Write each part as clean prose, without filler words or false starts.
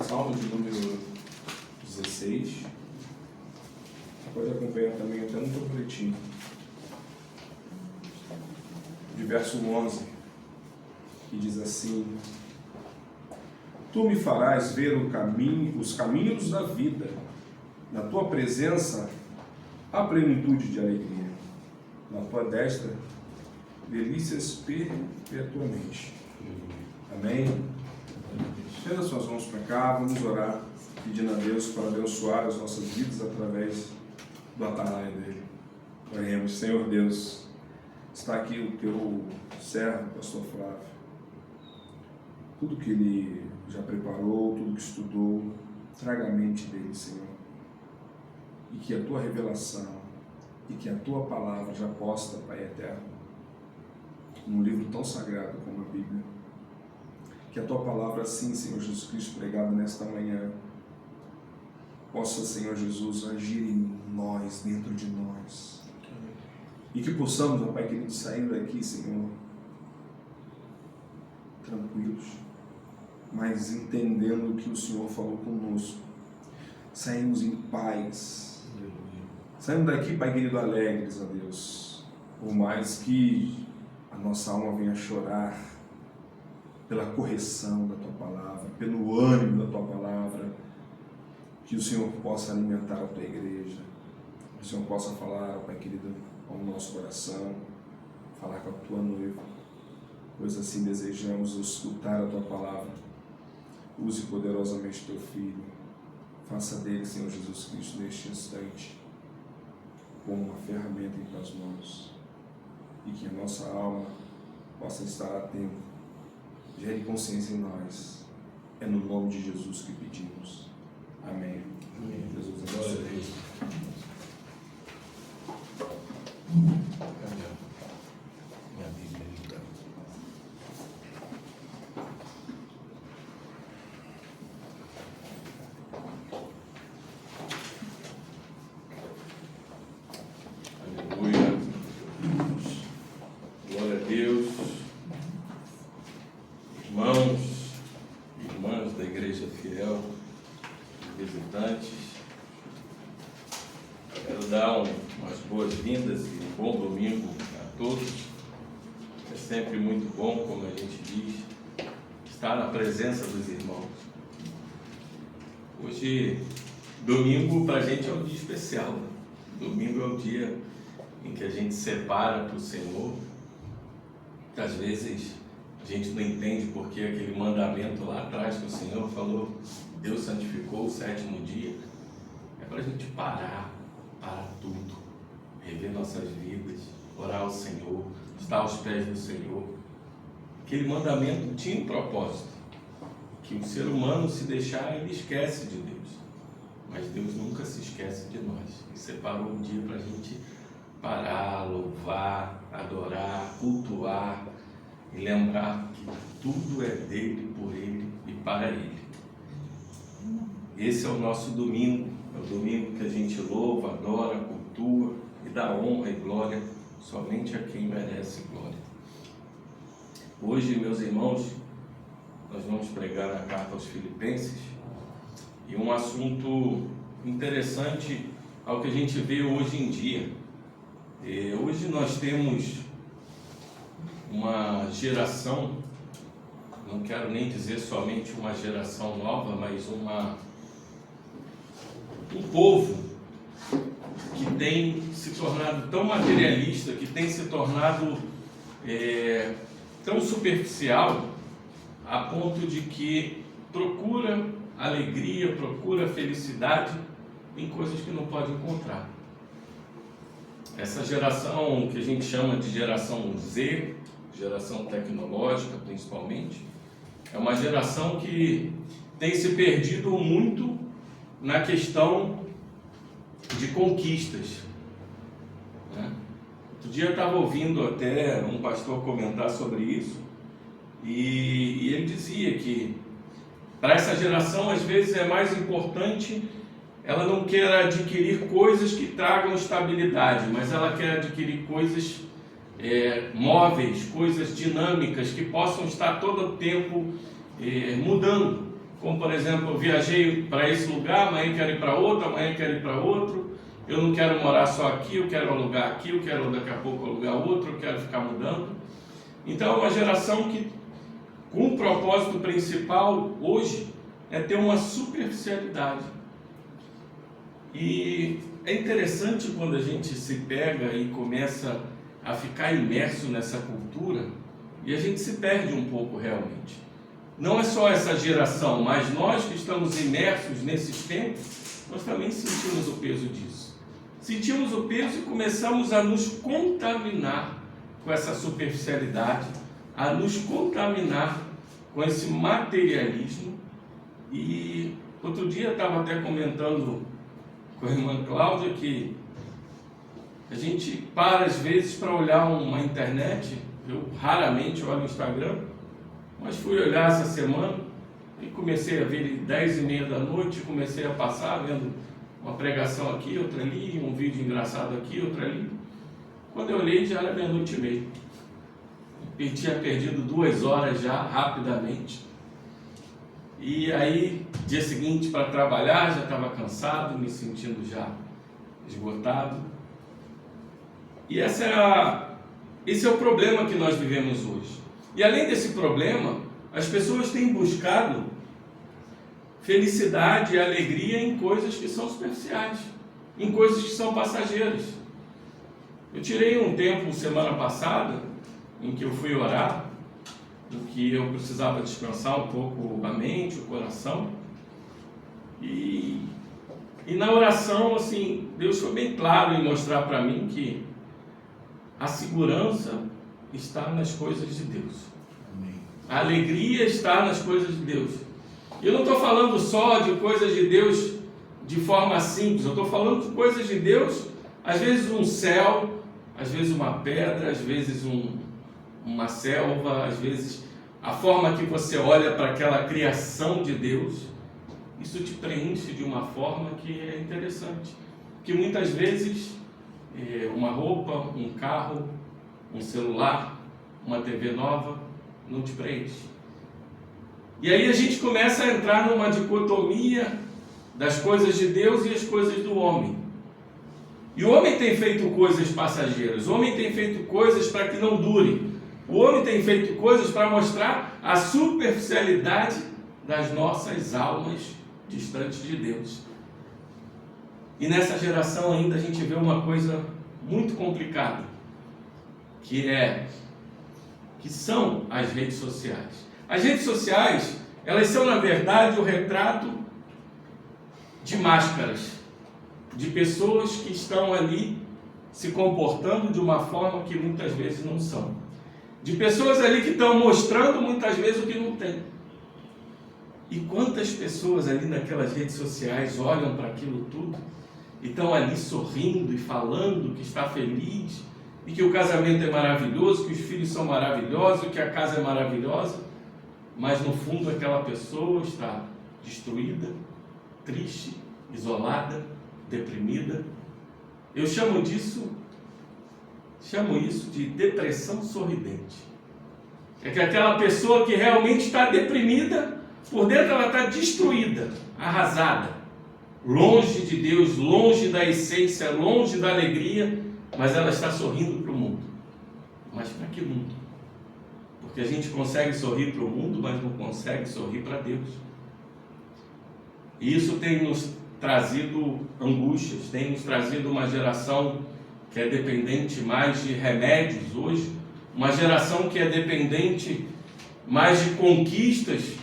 Salmo de número 16. Pode acompanhar também até no teu boletim. De verso 11, que diz assim: Tu me farás ver os caminhos da vida, na tua presença há plenitude de alegria, na tua destra delícias perpetuamente. Amém? Estenda suas mãos para cá, vamos orar, pedindo a Deus para abençoar as nossas vidas através do atalaia dele. Oremos. Senhor Deus, está aqui o teu servo, pastor Flávio. Tudo que ele já preparou, tudo que estudou, traga a mente dele, Senhor. E que a tua revelação e que a tua palavra já posta, Pai eterno, num livro tão sagrado como a Bíblia, que a tua palavra, assim, Senhor Jesus Cristo, pregada nesta manhã, possa, Senhor Jesus, agir em nós, dentro de nós. E que possamos, ó Pai querido, sair daqui, Senhor, tranquilos, mas entendendo o que o Senhor falou conosco. Saímos em paz. Saímos daqui, Pai querido, alegres, ó Deus. Por mais que a nossa alma venha chorar pela correção da tua palavra, pelo ânimo da tua palavra, que o Senhor possa alimentar a tua igreja, que o Senhor possa falar, Pai querido, ao nosso coração, falar com a tua noiva, pois assim desejamos escutar a tua palavra. Use poderosamente teu filho, faça dele, Senhor Jesus Cristo, neste instante, como uma ferramenta em tuas mãos, e que a nossa alma possa estar atenta. Gere consciência em nós. É no nome de Jesus que pedimos. Amém. Amém. Jesus abençoe. Minha Bíblia linda. Aleluia. Glória a Deus. Irmãos, irmãs da Igreja Fiel, visitantes, quero dar umas boas-vindas e um bom domingo a todos. É sempre muito bom, como a gente diz, estar na presença dos irmãos. Hoje, domingo para a gente é um dia especial. Domingo é o dia em que a gente separa para o Senhor. Às vezes a gente não entende porque aquele mandamento lá atrás que o Senhor falou, Deus santificou o sétimo dia, é para a gente parar tudo, rever nossas vidas, orar ao Senhor, estar aos pés do Senhor. Aquele mandamento tinha um propósito, que o ser humano, se deixar, ele esquece de Deus, mas Deus nunca se esquece de nós. Ele separou um dia para a gente parar, louvar, adorar, cultuar e lembrar que tudo é dele, por ele e para ele. Esse é o nosso domingo, é o domingo que a gente louva, adora, cultua e dá honra e glória somente a quem merece glória. Hoje, meus irmãos, nós vamos pregar a carta aos Filipenses e um assunto interessante ao que a gente vê hoje em dia. Hoje nós temos uma geração, não quero nem dizer somente uma geração nova, mas um povo que tem se tornado tão materialista, que tem se tornado tão superficial, a ponto de que procura alegria, procura felicidade em coisas que não pode encontrar. Essa geração que a gente chama de geração Z, geração tecnológica principalmente, é uma geração que tem se perdido muito na questão de conquistas, né? Outro dia eu estava ouvindo até um pastor comentar sobre isso, e ele dizia que para essa geração às vezes é mais importante, ela não quer adquirir coisas que tragam estabilidade, mas ela quer adquirir coisas móveis, coisas dinâmicas, que possam estar todo o tempo mudando. como por exemplo, eu viajei para esse lugar, amanhã quero ir para outro, amanhã quero ir para outro, eu não quero morar só aqui, eu quero alugar aqui, eu quero daqui a pouco alugar outro, eu quero ficar mudando. Então é uma geração que, com o propósito principal hoje, é ter uma superficialidade. E é interessante quando a gente se pega e começa a ficar imerso nessa cultura, e a gente se perde um pouco realmente. Não é só essa geração, mas nós que estamos imersos nesses tempos, nós também sentimos o peso disso. Sentimos o peso e começamos a nos contaminar com essa superficialidade, a nos contaminar com esse materialismo. E outro dia eu estava até comentando com a irmã Cláudia que a gente para às vezes para olhar uma internet. Eu raramente olho o Instagram, mas fui olhar essa semana e comecei a ver 10h30 da noite, comecei a passar vendo uma pregação aqui, outra ali, um vídeo engraçado aqui, outro ali. Quando eu olhei já era 00:30. Eu tinha perdido 2 horas já, rapidamente. E aí, dia seguinte para trabalhar, já estava cansado, me sentindo já esgotado. E esse é o problema que nós vivemos hoje. E além desse problema, as pessoas têm buscado felicidade e alegria em coisas que são superficiais, em coisas que são passageiras. Eu tirei um tempo semana passada, em que eu fui orar, em que eu precisava descansar um pouco a mente, o coração. E na oração, assim, Deus foi bem claro em mostrar para mim que a segurança está nas coisas de Deus. Amém. A alegria está nas coisas de Deus. E eu não estou falando só de coisas de Deus de forma simples, eu estou falando de coisas de Deus, às vezes um céu, às vezes uma pedra, às vezes uma selva, às vezes a forma que você olha para aquela criação de Deus, isso te preenche de uma forma que é interessante. Que muitas vezes uma roupa, um carro, um celular, uma TV nova não te preenche. E aí a gente começa a entrar numa dicotomia das coisas de Deus e as coisas do homem. E o homem tem feito coisas passageiras, o homem tem feito coisas para que não durem, o homem tem feito coisas para mostrar a superficialidade das nossas almas distantes de Deus. E nessa geração ainda a gente vê uma coisa muito complicada, que são as redes sociais. As redes sociais, elas são na verdade o retrato de máscaras, de pessoas que estão ali se comportando de uma forma que muitas vezes não são, de pessoas ali que estão mostrando muitas vezes o que não tem. E quantas pessoas ali naquelas redes sociais olham para aquilo tudo e estão ali sorrindo e falando que está feliz e que o casamento é maravilhoso, que os filhos são maravilhosos, que a casa é maravilhosa, mas no fundo aquela pessoa está destruída, triste, isolada, deprimida. Eu chamo isso de depressão sorridente. É que aquela pessoa que realmente está deprimida, por dentro ela está destruída, arrasada, longe de Deus, longe da essência, longe da alegria, mas ela está sorrindo para o mundo. Mas para que mundo? Porque a gente consegue sorrir para o mundo, mas não consegue sorrir para Deus. E isso tem nos trazido angústias, tem nos trazido uma geração que é dependente mais de remédios hoje, uma geração que é dependente mais de conquistas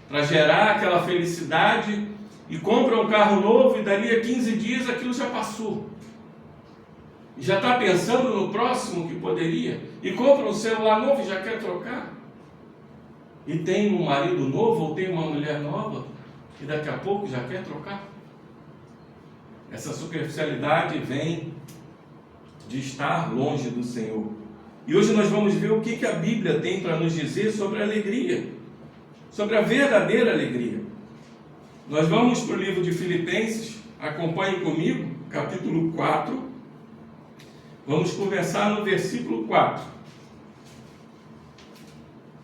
para gerar aquela felicidade, e compra um carro novo e dali a 15 dias aquilo já passou. E já está pensando no próximo que poderia, e compra um celular novo e já quer trocar. E tem um marido novo ou tem uma mulher nova e daqui a pouco já quer trocar. Essa superficialidade vem de estar longe do Senhor. E hoje nós vamos ver o que a Bíblia tem para nos dizer sobre a alegria, sobre a verdadeira alegria. Nós vamos para o livro de Filipenses, acompanhem comigo, capítulo 4, vamos conversar no versículo 4.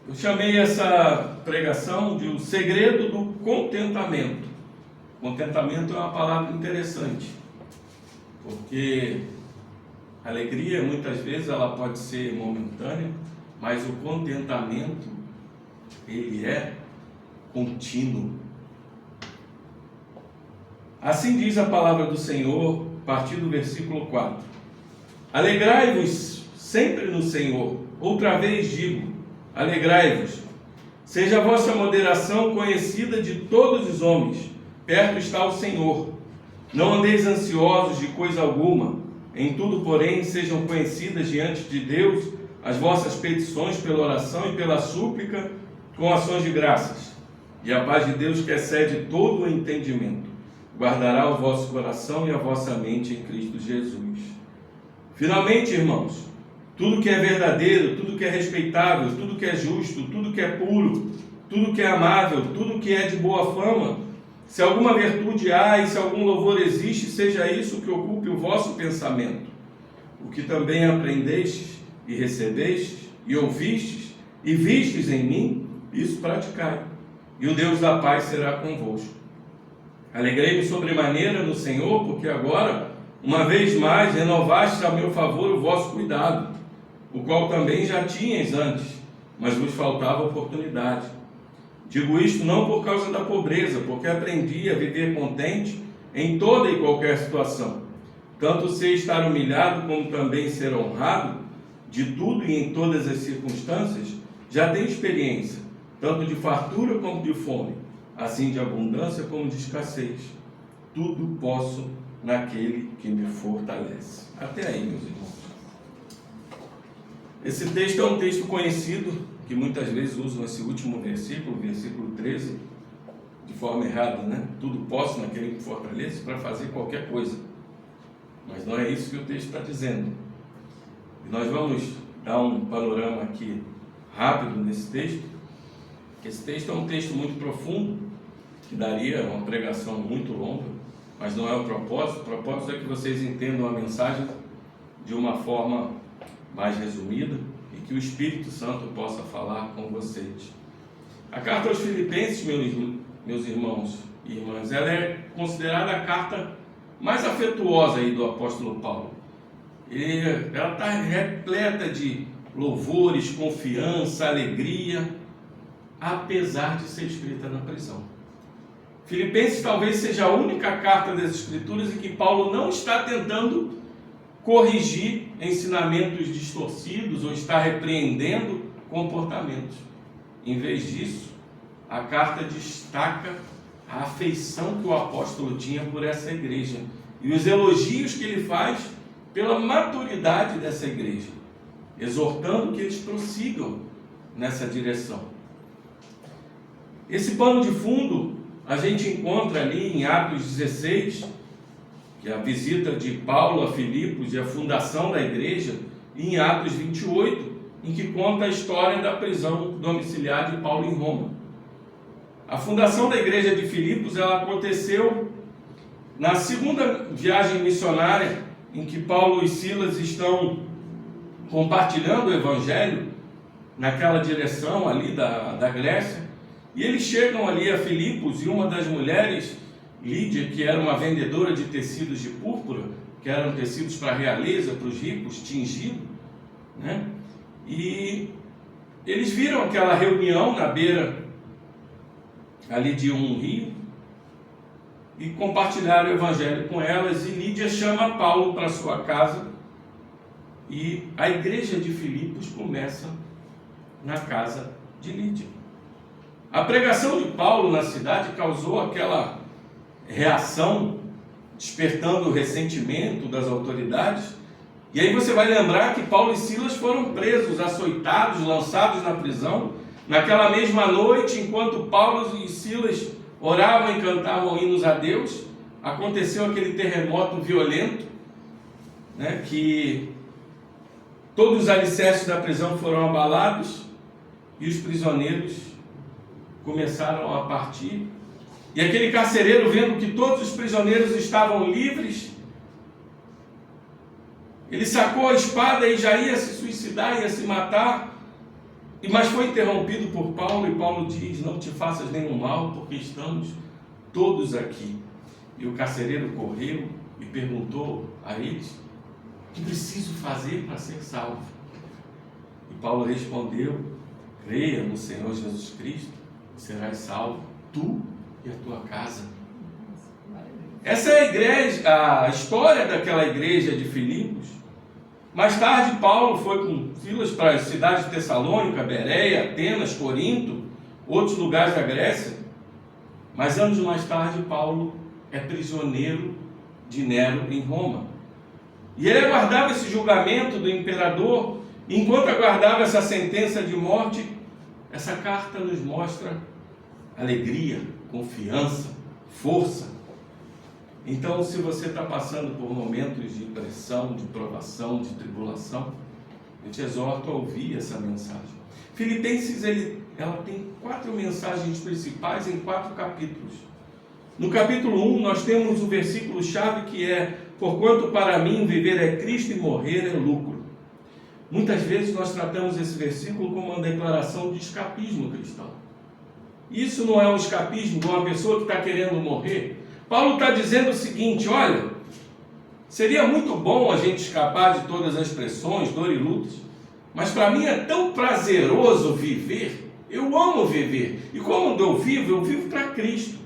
Eu chamei essa pregação de o segredo do contentamento. Contentamento é uma palavra interessante, porque a alegria muitas vezes ela pode ser momentânea, mas o contentamento ele é contínuo. Assim diz a palavra do Senhor, a partir do versículo 4. Alegrai-vos sempre no Senhor. Outra vez digo, alegrai-vos. Seja a vossa moderação conhecida de todos os homens. Perto está o Senhor. Não andeis ansiosos de coisa alguma. Em tudo, porém, sejam conhecidas diante de Deus as vossas petições pela oração e pela súplica com ações de graças. E a paz de Deus, que excede todo o entendimento, guardará o vosso coração e a vossa mente em Cristo Jesus. Finalmente, irmãos, tudo que é verdadeiro, tudo que é respeitável, tudo que é justo, tudo que é puro, tudo que é amável, tudo que é de boa fama, se alguma virtude há e se algum louvor existe, seja isso que ocupe o vosso pensamento. O que também aprendestes e recebestes e ouvistes e vistes em mim, isso praticai, e o Deus da paz será convosco. Alegrei-me sobremaneira no Senhor, porque agora, uma vez mais, renovastes a meu favor o vosso cuidado, o qual também já tinhas antes, mas vos faltava oportunidade. Digo isto não por causa da pobreza, porque aprendi a viver contente em toda e qualquer situação. Tanto sei estar humilhado, como também ser honrado, de tudo e em todas as circunstâncias, já tenho experiência, tanto de fartura como de fome, assim de abundância como de escassez. Tudo posso naquele que me fortalece. Até aí, meus irmãos. Esse texto é um texto conhecido, que muitas vezes usam esse último versículo, versículo 13, de forma errada, né? Tudo posso naquele que me fortalece, para fazer qualquer coisa. Mas não é isso que o texto está dizendo. E nós vamos dar um panorama aqui rápido nesse texto. Esse texto é um texto muito profundo, que daria uma pregação muito longa, mas não é o propósito. O propósito é que vocês entendam a mensagem de uma forma mais resumida e que o Espírito Santo possa falar com vocês. A carta aos Filipenses, meus irmãos e irmãs, ela é considerada a carta mais afetuosa aí do apóstolo Paulo. Ela está repleta de louvores, confiança, alegria, apesar de ser escrita na prisão. Filipenses talvez seja a única carta das Escrituras em que Paulo não está tentando corrigir ensinamentos distorcidos ou está repreendendo comportamentos. Em vez disso, a carta destaca a afeição que o apóstolo tinha por essa igreja e os elogios que ele faz pela maturidade dessa igreja, exortando que eles prossigam nessa direção. Esse pano de fundo a gente encontra ali em Atos 16, que é a visita de Paulo a Filipos e a fundação da igreja, e em Atos 28, em que conta a história da prisão domiciliar de Paulo em Roma. A fundação da igreja de Filipos, ela aconteceu na segunda viagem missionária, em que Paulo e Silas estão compartilhando o evangelho naquela direção ali da Grécia, e eles chegam ali a Filipos, e uma das mulheres, Lídia, que era uma vendedora de tecidos de púrpura, que eram tecidos para a realeza, para os ricos, tingido, né? E eles viram aquela reunião na beira ali de um rio e compartilharam o evangelho com elas, e Lídia chama Paulo para sua casa e a igreja de Filipos começa na casa de Lídia. A pregação de Paulo na cidade causou aquela reação, despertando o ressentimento das autoridades, e aí você vai lembrar que Paulo e Silas foram presos, açoitados, lançados na prisão. Naquela mesma noite, enquanto Paulo e Silas oravam e cantavam hinos a Deus, aconteceu aquele terremoto violento, né, que todos os alicerces da prisão foram abalados e os prisioneiros começaram a partir. E aquele carcereiro, vendo que todos os prisioneiros estavam livres, ele sacou a espada e já ia se suicidar, ia se matar. Mas foi interrompido por Paulo, e Paulo diz: não te faças nenhum mal, porque estamos todos aqui. E o carcereiro correu e perguntou a eles: o que preciso fazer para ser salvo? E Paulo respondeu: creia no Senhor Jesus Cristo, serás salvo, tu e a tua casa. Essa é a igreja, a história daquela igreja de Filipos. Mais tarde, Paulo foi com Silas para as cidades de Tessalônica, Bereia, Atenas, Corinto, outros lugares da Grécia. Mas anos mais tarde, Paulo é prisioneiro de Nero em Roma. E ele aguardava esse julgamento do imperador. E enquanto aguardava essa sentença de morte, essa carta nos mostra alegria, confiança, força. Então, se você está passando por momentos de pressão, de provação, de tribulação, eu te exorto a ouvir essa mensagem. Filipenses, ela tem 4 mensagens principais em 4 capítulos. No capítulo 1, nós temos o versículo-chave que é: porquanto para mim viver é Cristo e morrer é lucro. Muitas vezes nós tratamos esse versículo como uma declaração de escapismo cristão. Isso não é um escapismo de uma pessoa que está querendo morrer. Paulo está dizendo o seguinte: olha, seria muito bom a gente escapar de todas as pressões, dor e lutas, mas para mim é tão prazeroso viver, eu amo viver, e como eu vivo para Cristo.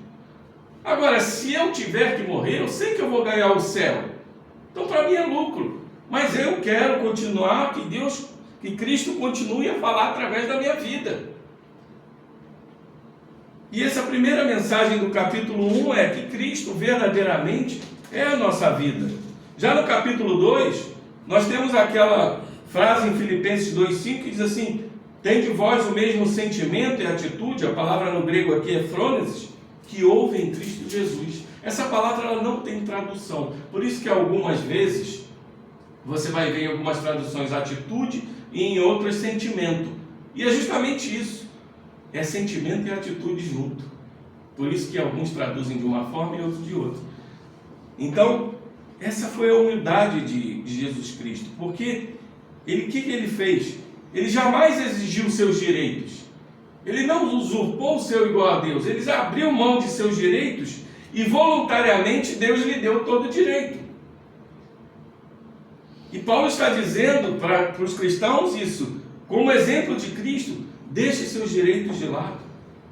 Agora, se eu tiver que morrer, eu sei que eu vou ganhar o céu, então para mim é lucro, mas eu quero continuar, que Cristo continue a falar através da minha vida. E essa primeira mensagem do capítulo 1 é que Cristo verdadeiramente é a nossa vida. Já no capítulo 2, nós temos aquela frase em Filipenses 2,5 que diz assim: tende vós o mesmo sentimento e atitude, a palavra no grego aqui é phronesis, que houve em Cristo Jesus. Essa palavra ela não tem tradução, por isso que algumas vezes você vai ver em algumas traduções atitude e em outras sentimento. E é justamente isso. É sentimento e atitude junto. Por isso que alguns traduzem de uma forma e outros de outra. Então, essa foi a humildade de Jesus Cristo. Porque o que ele fez? Ele jamais exigiu seus direitos. Ele não usurpou o seu igual a Deus. Ele abriu mão de seus direitos e voluntariamente Deus lhe deu todo o direito. E Paulo está dizendo para os cristãos isso, como exemplo de Cristo: deixe seus direitos de lado,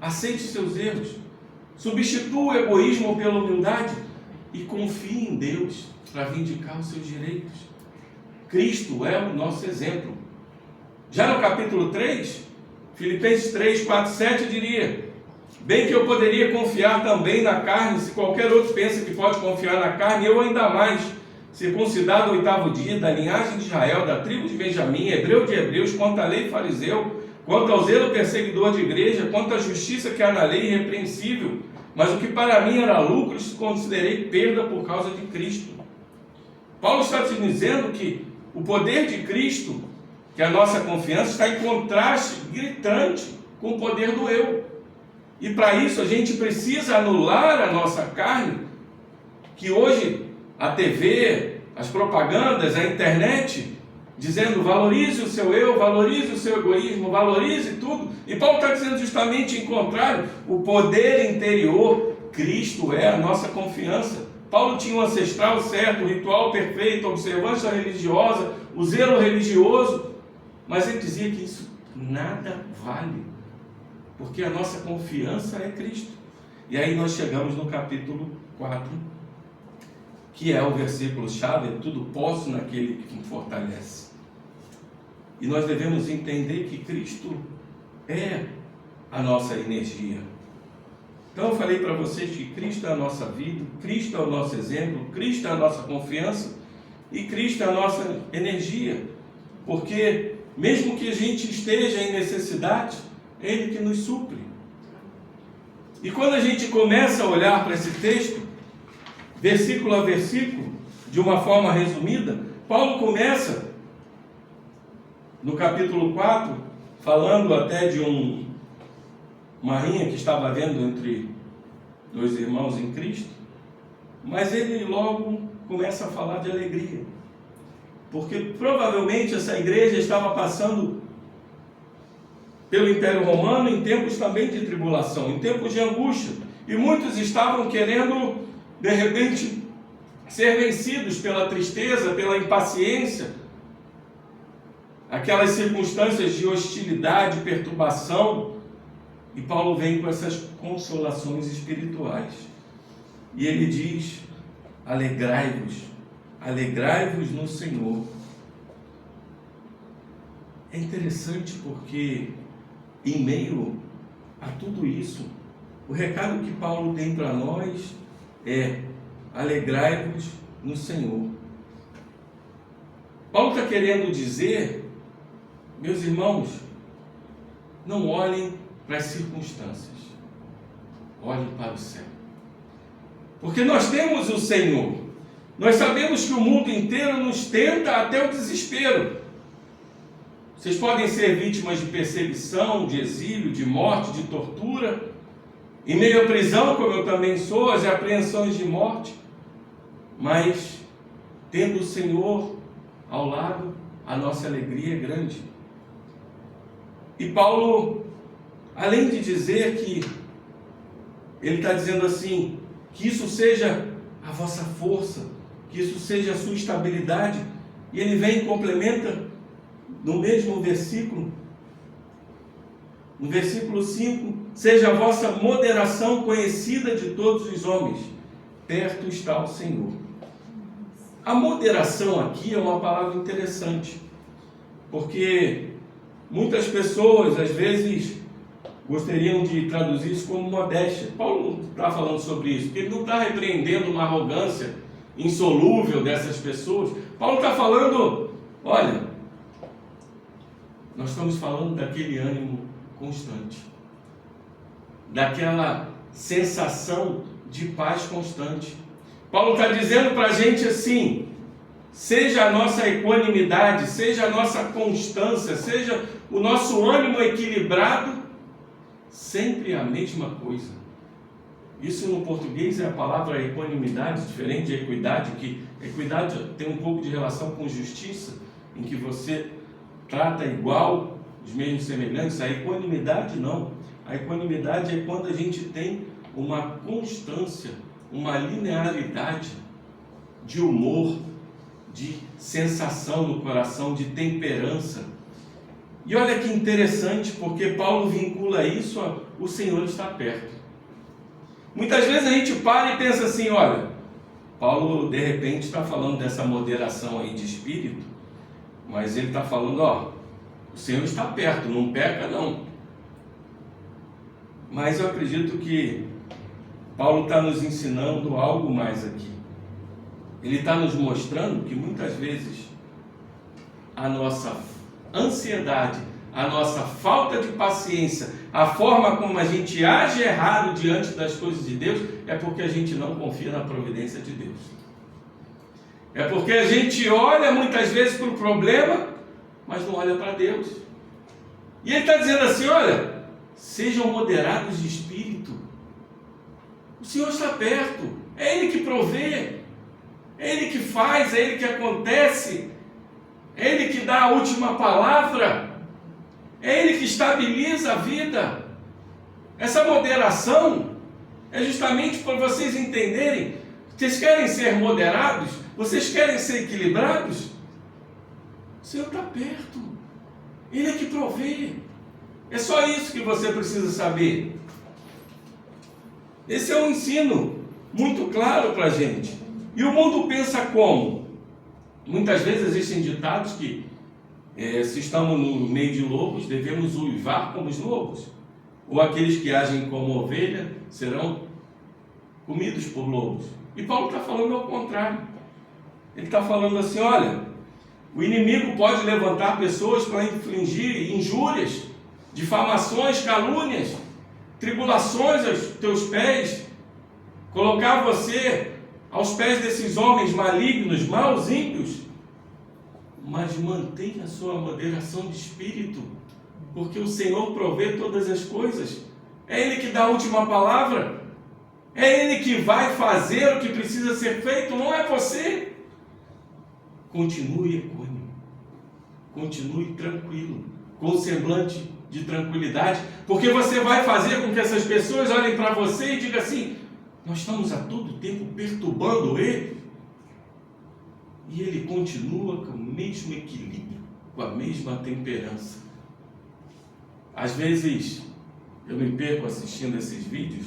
aceite seus erros, substitua o egoísmo pela humildade e confie em Deus para vindicar os seus direitos. Cristo é o nosso exemplo. Já no capítulo 3, Filipenses 3, 4, 7 diria: bem que eu poderia confiar também na carne, se qualquer outro pensa que pode confiar na carne, eu ainda mais, circuncidado o 8º dia, da linhagem de Israel, da tribo de Benjamim, hebreu de hebreus, quanto à lei fariseu, quanto ao zelo perseguidor de igreja, quanto à justiça que há na lei irrepreensível, mas o que para mim era lucro, isso considerei perda por causa de Cristo. Paulo está te dizendo que o poder de Cristo, que a nossa confiança, está em contraste gritante com o poder do eu. E para isso a gente precisa anular a nossa carne, que hoje a TV, as propagandas, a internet, dizendo valorize o seu eu, valorize o seu egoísmo, valorize tudo. E Paulo está dizendo justamente o contrário: o poder interior, Cristo é a nossa confiança. Paulo tinha um ancestral certo, o ritual perfeito, a observância religiosa, o zelo religioso, mas ele dizia que isso nada vale, porque a nossa confiança é Cristo. E aí nós chegamos no capítulo 4, que é o versículo-chave: tudo posso naquele que me fortalece. E nós devemos entender que Cristo é a nossa energia. Então eu falei para vocês que Cristo é a nossa vida, Cristo é o nosso exemplo, Cristo é a nossa confiança e Cristo é a nossa energia. Porque mesmo que a gente esteja em necessidade, é Ele que nos supre. E quando a gente começa a olhar para esse texto, versículo a versículo, de uma forma resumida, Paulo começa no capítulo 4, falando até de uma rinha que estava havendo entre 2 irmãos em Cristo, mas ele logo começa a falar de alegria, porque provavelmente essa igreja estava passando pelo Império Romano em tempos também de tribulação, em tempos de angústia. E muitos estavam querendo, de repente, ser vencidos pela tristeza, pela impaciência, aquelas circunstâncias de hostilidade, perturbação. E Paulo vem com essas consolações espirituais. E ele diz: alegrai-vos, alegrai-vos no Senhor. É interessante porque, em meio a tudo isso, o recado que Paulo tem para nós é: alegrai-vos no Senhor. Paulo está querendo dizer, meus irmãos, não olhem para as circunstâncias, olhem para o céu. Porque nós temos o Senhor. Nós sabemos que o mundo inteiro nos tenta até o desespero. Vocês podem ser vítimas de perseguição, de exílio, de morte, de tortura, em meio à prisão, como eu também sou, as apreensões de morte. Mas, tendo o Senhor ao lado, a nossa alegria é grande. E Paulo, além de dizer que, ele está dizendo assim, que isso seja a vossa força, que isso seja a sua estabilidade, e ele vem e complementa no mesmo versículo, no versículo 5, seja a vossa moderação conhecida de todos os homens, perto está o Senhor. A moderação aqui é uma palavra interessante, porque muitas pessoas, às vezes, gostariam de traduzir isso como modéstia. Paulo não está falando sobre isso, porque ele não está repreendendo uma arrogância insolúvel dessas pessoas. Paulo está falando, olha, nós estamos falando daquele ânimo constante, daquela sensação de paz constante. Paulo está dizendo para a gente assim: seja a nossa equanimidade, seja a nossa constância, seja o nosso ânimo equilibrado, sempre a mesma coisa. Isso no português é a palavra equanimidade, diferente de equidade, que equidade tem um pouco de relação com justiça, em que você trata igual, os mesmos semelhantes. A equanimidade não. A equanimidade é quando a gente tem uma constância, uma linearidade de humor, de sensação no coração, de temperança. E olha que interessante, porque Paulo vincula isso a o Senhor está perto. Muitas vezes a gente para e pensa assim, olha, Paulo de repente está falando dessa moderação aí de espírito, mas ele está falando, ó, o Senhor está perto, não peca não. Mas eu acredito que Paulo está nos ensinando algo mais aqui. Ele está nos mostrando que muitas vezes a nossa ansiedade, a nossa falta de paciência, a forma como a gente age errado diante das coisas de Deus, é porque a gente não confia na providência de Deus. É porque a gente olha muitas vezes para o problema, mas não olha para Deus. E ele está dizendo assim, olha, sejam moderados de espírito. O Senhor está perto, é Ele que provê, é Ele que faz, é Ele que acontece, é Ele que dá a última palavra, é Ele que estabiliza a vida. Essa moderação é justamente para vocês entenderem, vocês querem ser moderados, vocês querem ser equilibrados, o Senhor está perto, Ele é que provê. É só isso que você precisa saber. Esse é um ensino muito claro para a gente. E o mundo pensa como? Muitas vezes existem ditados que se estamos no meio de lobos, devemos uivar como os lobos. Ou aqueles que agem como ovelha serão comidos por lobos. E Paulo está falando ao contrário. Ele está falando assim, olha, o inimigo pode levantar pessoas para infligir injúrias, difamações, calúnias, tribulações aos teus pés, colocar você aos pés desses homens malignos, maus, ímpios, mas mantenha a sua moderação de espírito, porque o Senhor provê todas as coisas, é Ele que dá a última palavra, é Ele que vai fazer o que precisa ser feito, não é você. Continue equânime, continue tranquilo, com semblante de tranquilidade, porque você vai fazer com que essas pessoas olhem para você e digam assim: nós estamos a todo tempo perturbando ele, e ele continua com o mesmo equilíbrio, com a mesma temperança. Às vezes eu me perco assistindo esses vídeos,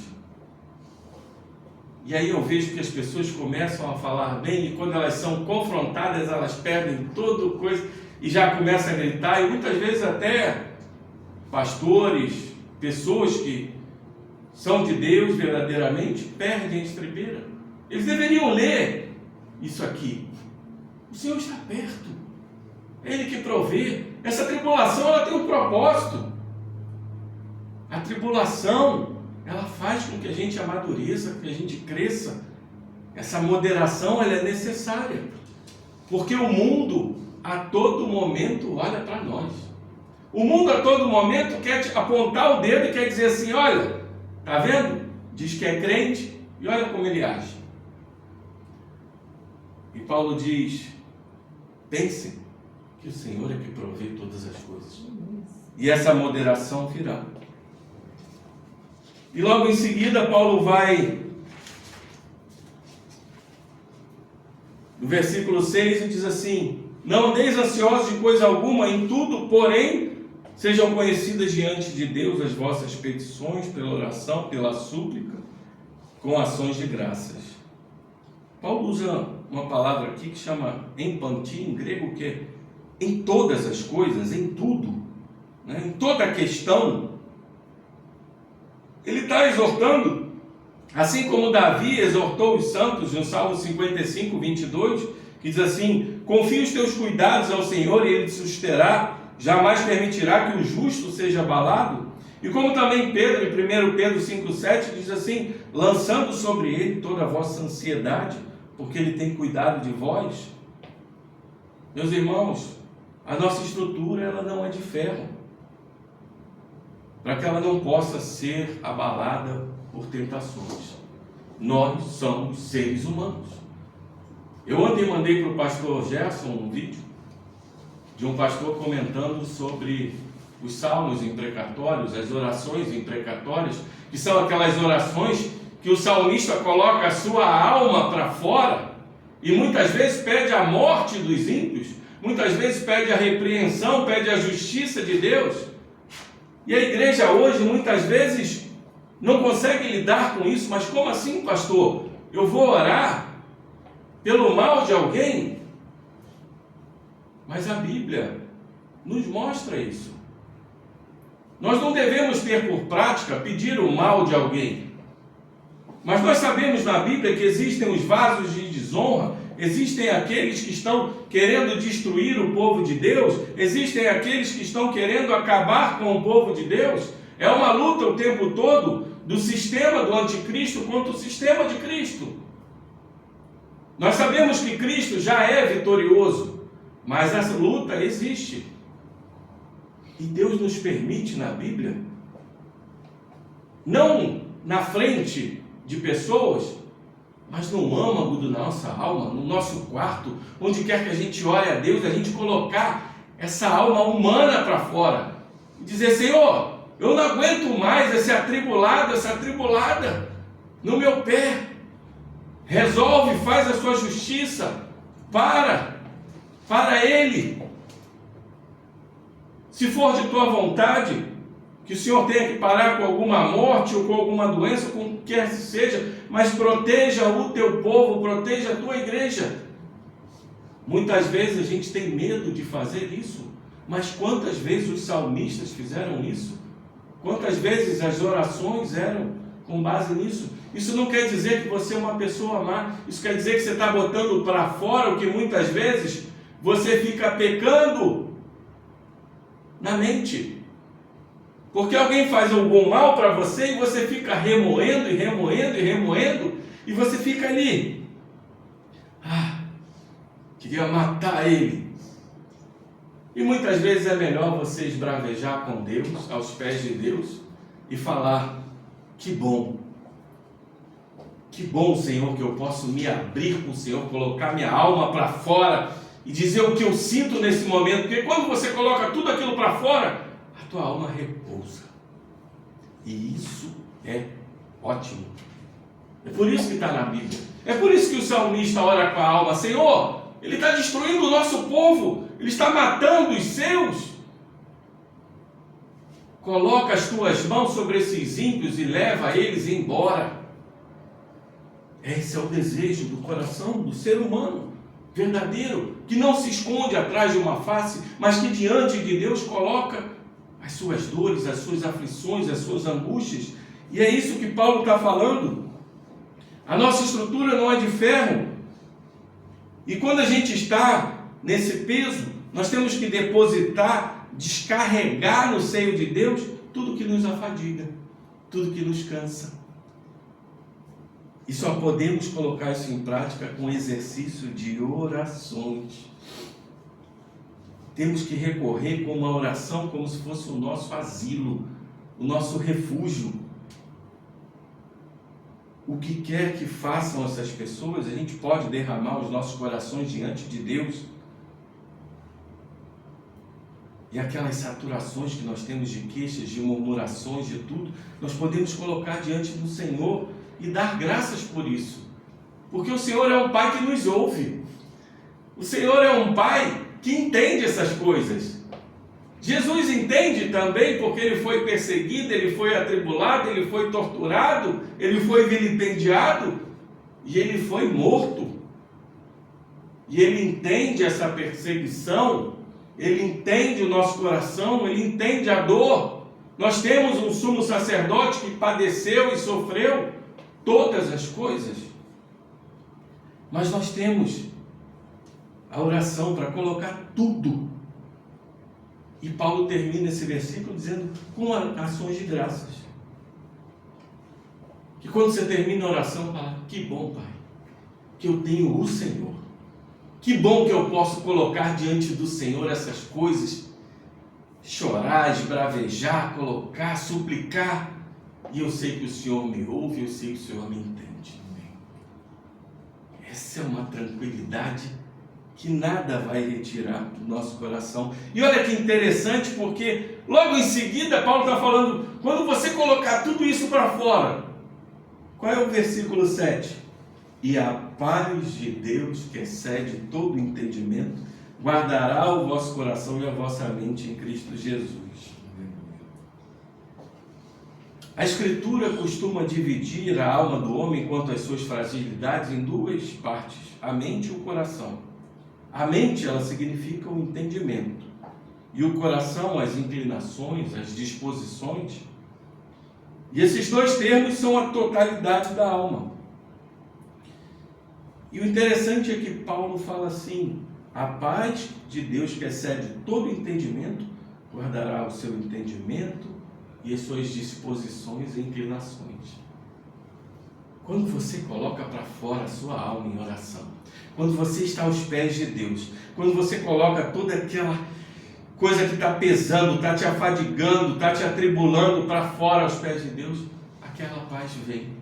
e aí eu vejo que as pessoas começam a falar bem, e quando elas são confrontadas, elas perdem toda coisa e já começam a gritar, e muitas vezes até pastores, pessoas que são de Deus verdadeiramente, perdem a estribeira. Eles deveriam ler isso aqui. O Senhor está perto, é Ele que provê. Essa tribulação, ela tem um propósito. A tribulação, ela faz com que a gente amadureça, que a gente cresça. Essa moderação, ela é necessária, porque o mundo a todo momento olha para nós. O mundo a todo momento quer te apontar o dedo e quer dizer assim: olha, tá vendo? Diz que é crente e olha como ele age. E Paulo diz: pensem que o Senhor é que provê todas as coisas, e essa moderação virá. E logo em seguida Paulo vai no versículo 6 e diz assim: não andeis ansiosos de coisa alguma, em tudo, porém, sejam conhecidas diante de Deus as vossas petições, pela oração, pela súplica, com ações de graças. Paulo usa uma palavra aqui que chama empanti, em grego, que é em todas as coisas, em tudo, né? Em toda a questão. Ele está exortando, assim como Davi exortou os santos, no Salmo 55, 22, que diz assim: confia os teus cuidados ao Senhor e Ele te susterá, jamais permitirá que o justo seja abalado. E como também Pedro, em 1 Pedro 5,7, diz assim: lançando sobre Ele toda a vossa ansiedade, porque Ele tem cuidado de vós. Meus irmãos, a nossa estrutura, ela não é de ferro, para que ela não possa ser abalada por tentações. Nós somos seres humanos. Eu ontem mandei para o pastor Gerson um vídeo de um pastor comentando sobre os salmos imprecatórios, as orações imprecatórias, que são aquelas orações que o salmista coloca a sua alma para fora e muitas vezes pede a morte dos ímpios, muitas vezes pede a repreensão, pede a justiça de Deus. E a igreja hoje muitas vezes não consegue lidar com isso. Mas como assim, pastor? Eu vou orar pelo mal de alguém? Mas a Bíblia nos mostra isso. Nós não devemos ter por prática pedir o mal de alguém. Mas nós sabemos na Bíblia que existem os vasos de desonra, existem aqueles que estão querendo destruir o povo de Deus, existem aqueles que estão querendo acabar com o povo de Deus. É uma luta o tempo todo do sistema do anticristo contra o sistema de Cristo. Nós sabemos que Cristo já é vitorioso, mas essa luta existe. E Deus nos permite na Bíblia, não na frente de pessoas, mas no âmago da nossa alma, no nosso quarto, onde quer que a gente ore a Deus, a gente colocar essa alma humana para fora e dizer: Senhor, eu não aguento mais esse atribulado, essa atribulada no meu pé. Resolve, faz a sua justiça, para Ele. Se for de tua vontade, que o Senhor tenha que parar com alguma morte ou com alguma doença, com o que quer que seja, mas proteja o teu povo, proteja a tua igreja. Muitas vezes a gente tem medo de fazer isso, mas quantas vezes os salmistas fizeram isso? Quantas vezes as orações eram com base nisso? Isso não quer dizer que você é uma pessoa má, isso quer dizer que você está botando para fora o que muitas vezes você fica pecando na mente. Porque alguém faz algum mal para você e você fica remoendo e remoendo e remoendo, e você fica ali: queria matar ele. E muitas vezes é melhor você esbravejar com Deus, aos pés de Deus, e falar: que bom, Senhor, que eu posso me abrir com o Senhor, colocar minha alma para fora e dizer o que eu sinto nesse momento. Porque quando você coloca tudo aquilo para fora, a tua alma repousa. E isso é ótimo. É por isso que está na Bíblia. É por isso que o salmista ora com a alma: Senhor, Ele está destruindo o nosso povo, Ele está matando os seus. Coloca as tuas mãos sobre esses ímpios e leva eles embora. Esse é o desejo do coração do ser humano verdadeiro, que não se esconde atrás de uma face, mas que diante de Deus coloca as suas dores, as suas aflições, as suas angústias. E é isso que Paulo está falando. A nossa estrutura não é de ferro. E quando a gente está nesse peso, nós temos que depositar, descarregar no seio de Deus tudo que nos afadiga, tudo que nos cansa. E só podemos colocar isso em prática com exercício de orações. Temos que recorrer com uma oração como se fosse o nosso asilo, o nosso refúgio. O que quer que façam essas pessoas, a gente pode derramar os nossos corações diante de Deus. E aquelas saturações que nós temos de queixas, de murmurações, de tudo, nós podemos colocar diante do Senhor e dar graças por isso. Porque o Senhor é um Pai que nos ouve. O Senhor é um Pai que entende essas coisas. Jesus entende também, porque Ele foi perseguido, Ele foi atribulado, Ele foi torturado, Ele foi vilipendiado e Ele foi morto. E Ele entende essa perseguição, Ele entende o nosso coração, Ele entende a dor. Nós temos um sumo sacerdote que padeceu e sofreu todas as coisas, mas nós temos a oração para colocar tudo. E Paulo termina esse versículo dizendo com ações de graças. Que quando você termina a oração, fala: que bom, Pai, que eu tenho o Senhor. Que bom que eu posso colocar diante do Senhor essas coisas, chorar, esbravejar, colocar, suplicar. E eu sei que o Senhor me ouve, eu sei que o Senhor me entende. Essa é uma tranquilidade que nada vai retirar do nosso coração. E olha que interessante, porque logo em seguida Paulo está falando, quando você colocar tudo isso para fora, qual é o versículo 7? E a paz de Deus, que excede todo entendimento, guardará o vosso coração e a vossa mente em Cristo Jesus. A Escritura costuma dividir a alma do homem quanto às suas fragilidades em duas partes, a mente e o coração. A mente, ela significa o entendimento, e o coração, as inclinações, as disposições. E esses dois termos são a totalidade da alma. E o interessante é que Paulo fala assim: a paz de Deus, que excede todo entendimento, guardará o seu entendimento e as suas disposições e inclinações. Quando você coloca para fora a sua alma em oração, quando você está aos pés de Deus, quando você coloca toda aquela coisa que está pesando, está te afadigando, está te atribulando para fora aos pés de Deus, aquela paz vem.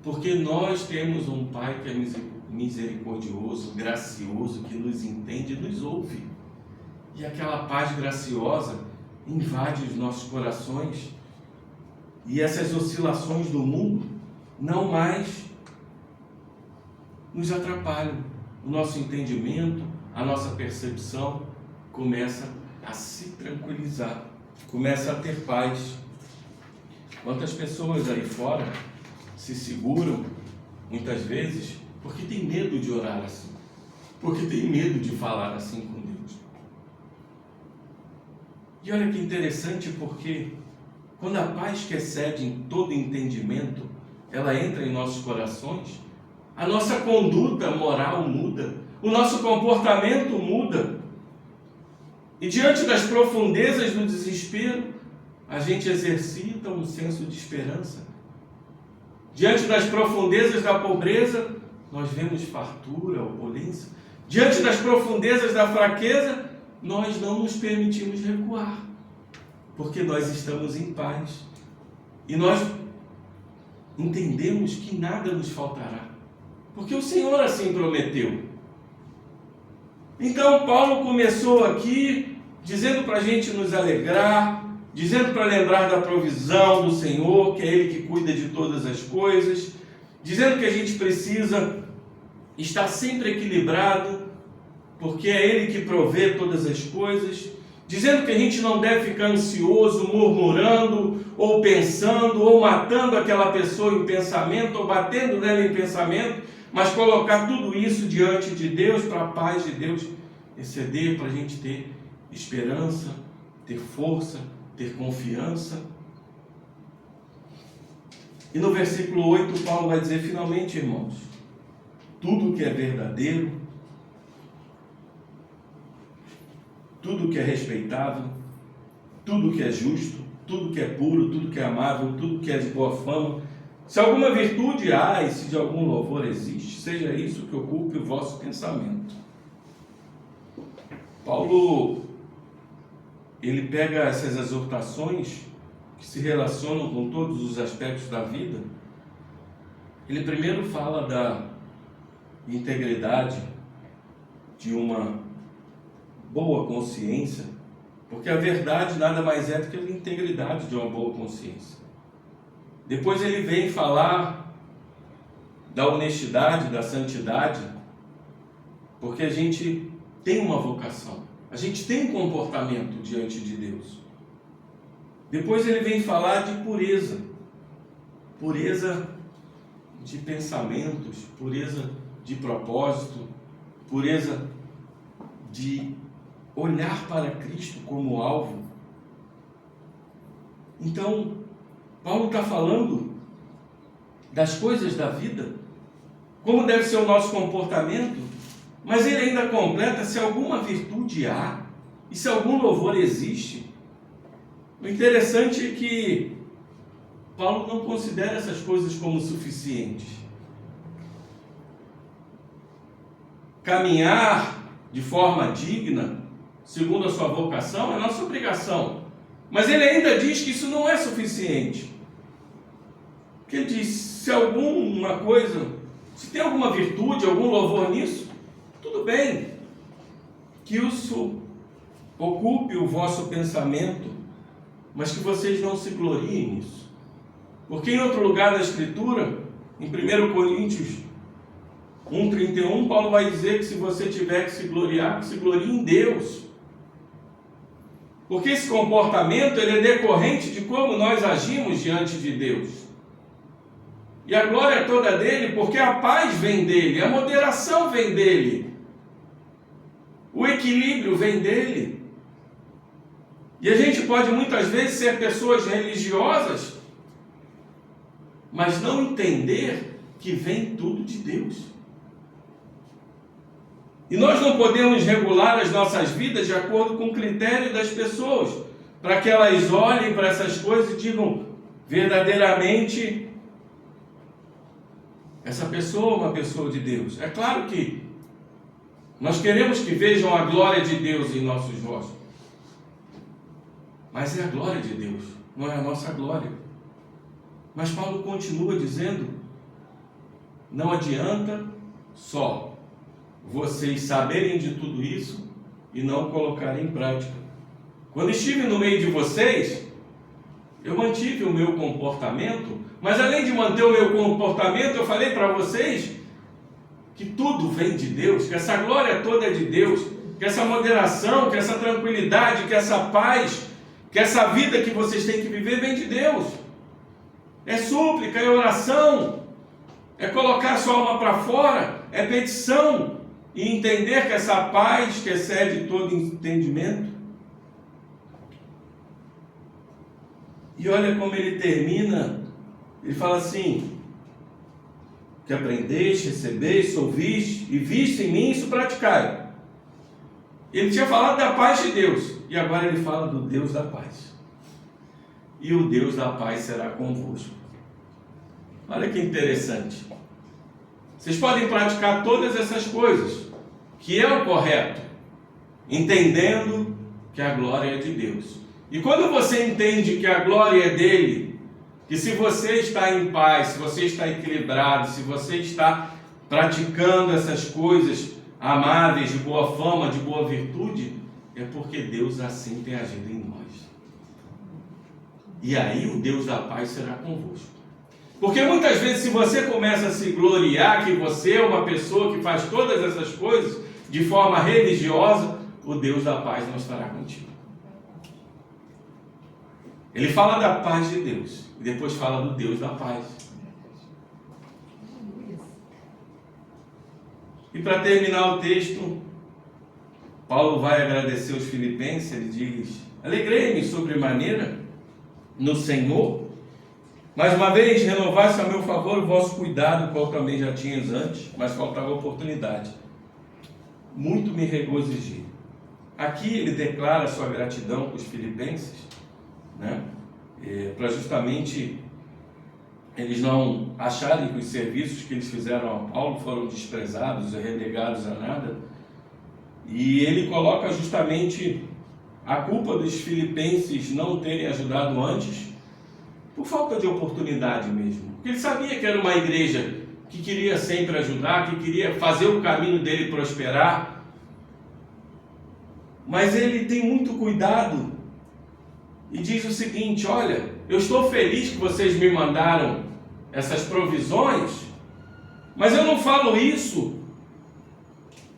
Porque nós temos um Pai que é misericordioso, gracioso, que nos entende e nos ouve. E aquela paz graciosa invade os nossos corações, e essas oscilações do mundo não mais nos atrapalham. O nosso entendimento, a nossa percepção começa a se tranquilizar, começa a ter paz. Quantas pessoas aí fora se seguram, muitas vezes, porque tem medo de orar assim, porque tem medo de falar assim com Deus. E olha que interessante, porque quando a paz que excede em todo entendimento, ela entra em nossos corações, a nossa conduta moral muda, o nosso comportamento muda. E diante das profundezas do desespero, a gente exercita um senso de esperança. Diante das profundezas da pobreza, nós vemos fartura, opulência. Diante das profundezas da fraqueza, nós não nos permitimos recuar, porque nós estamos em paz. E nós entendemos que nada nos faltará, porque o Senhor assim prometeu. Então Paulo começou aqui dizendo para a gente nos alegrar, dizendo para lembrar da provisão do Senhor, que é Ele que cuida de todas as coisas, dizendo que a gente precisa estar sempre equilibrado, porque é Ele que provê todas as coisas, dizendo que a gente não deve ficar ansioso, murmurando, ou pensando, ou matando aquela pessoa em pensamento, ou batendo nela em pensamento, mas colocar tudo isso diante de Deus, para a paz de Deus exceder, para a gente ter esperança, ter força, ter confiança. E no versículo 8, Paulo vai dizer, finalmente, irmãos, tudo que é verdadeiro, tudo que é respeitável, tudo que é justo, tudo que é puro, tudo que é amável, tudo que é de boa fama, se alguma virtude há e se de algum louvor existe, seja isso que ocupe o vosso pensamento. Paulo, ele pega essas exortações que se relacionam com todos os aspectos da vida. Ele primeiro fala da integridade, de uma boa consciência, porque a verdade nada mais é do que a integridade de uma boa consciência. Depois ele vem falar da honestidade, da santidade, porque a gente tem uma vocação, a gente tem um comportamento diante de Deus. Depois ele vem falar de pureza, pureza de pensamentos, pureza de propósito, pureza de olhar para Cristo como alvo. Então, Paulo está falando das coisas da vida, como deve ser o nosso comportamento, mas ele ainda completa se alguma virtude há e se algum louvor existe. O interessante é que Paulo não considera essas coisas como suficientes. Caminhar de forma digna, segundo a sua vocação, é nossa obrigação. Mas ele ainda diz que isso não é suficiente. Porque ele diz, se alguma coisa, se tem alguma virtude, algum louvor nisso, tudo bem. Que isso ocupe o vosso pensamento, mas que vocês não se gloriem nisso. Porque em outro lugar da Escritura, em 1 Coríntios 1,31, Paulo vai dizer que se você tiver que se gloriar, que se glorie em Deus. Porque esse comportamento ele é decorrente de como nós agimos diante de Deus. E a glória é toda dele, porque a paz vem dele, a moderação vem dele, o equilíbrio vem dele. E a gente pode muitas vezes ser pessoas religiosas, mas não entender que vem tudo de Deus. E nós não podemos regular as nossas vidas de acordo com o critério das pessoas, para que elas olhem para essas coisas e digam, verdadeiramente, essa pessoa é uma pessoa de Deus. É claro que nós queremos que vejam a glória de Deus em nossos rostos, mas é a glória de Deus, não é a nossa glória. Mas Paulo continua dizendo, não adianta só vocês saberem de tudo isso e não colocarem em prática. Quando estive no meio de vocês, eu mantive o meu comportamento, mas além de manter o meu comportamento, eu falei para vocês que tudo vem de Deus, que essa glória toda é de Deus, que essa moderação, que essa tranquilidade, que essa paz, que essa vida que vocês têm que viver vem de Deus. É súplica, é oração, é colocar a sua alma para fora, é petição, e entender que essa paz que excede todo entendimento. E olha como ele termina, ele fala assim, que aprendeste, recebeste, ouviste e viste em mim, isso praticai. Ele tinha falado da paz de Deus, e agora ele fala do Deus da paz. E o Deus da paz será convosco. Olha que interessante. Vocês podem praticar todas essas coisas, que é o correto, entendendo que a glória é de Deus. E quando você entende que a glória é dele, que se você está em paz, se você está equilibrado, se você está praticando essas coisas amáveis, de boa fama, de boa virtude, é porque Deus assim tem agido em nós. E aí o Deus da paz será convosco. Porque muitas vezes, se você começa a se gloriar que você é uma pessoa que faz todas essas coisas de forma religiosa, o Deus da paz não estará contigo. Ele fala da paz de Deus e depois fala do Deus da paz. E para terminar o texto, Paulo vai agradecer aos filipenses. Ele diz: alegrei-me sobremaneira no Senhor, mais uma vez renovasse a meu favor o vosso cuidado, qual também já tinhas antes, mas faltava oportunidade. Muito me regozijei. Aqui ele declara sua gratidão para os filipenses, né? Para justamente eles não acharem que os serviços que eles fizeram a Paulo foram desprezados e renegados a nada. E ele coloca justamente a culpa dos filipenses não terem ajudado antes por falta de oportunidade mesmo. Porque ele sabia que era uma igreja que queria sempre ajudar, que queria fazer o caminho dele prosperar. Mas ele tem muito cuidado e diz o seguinte: olha, eu estou feliz que vocês me mandaram essas provisões, mas eu não falo isso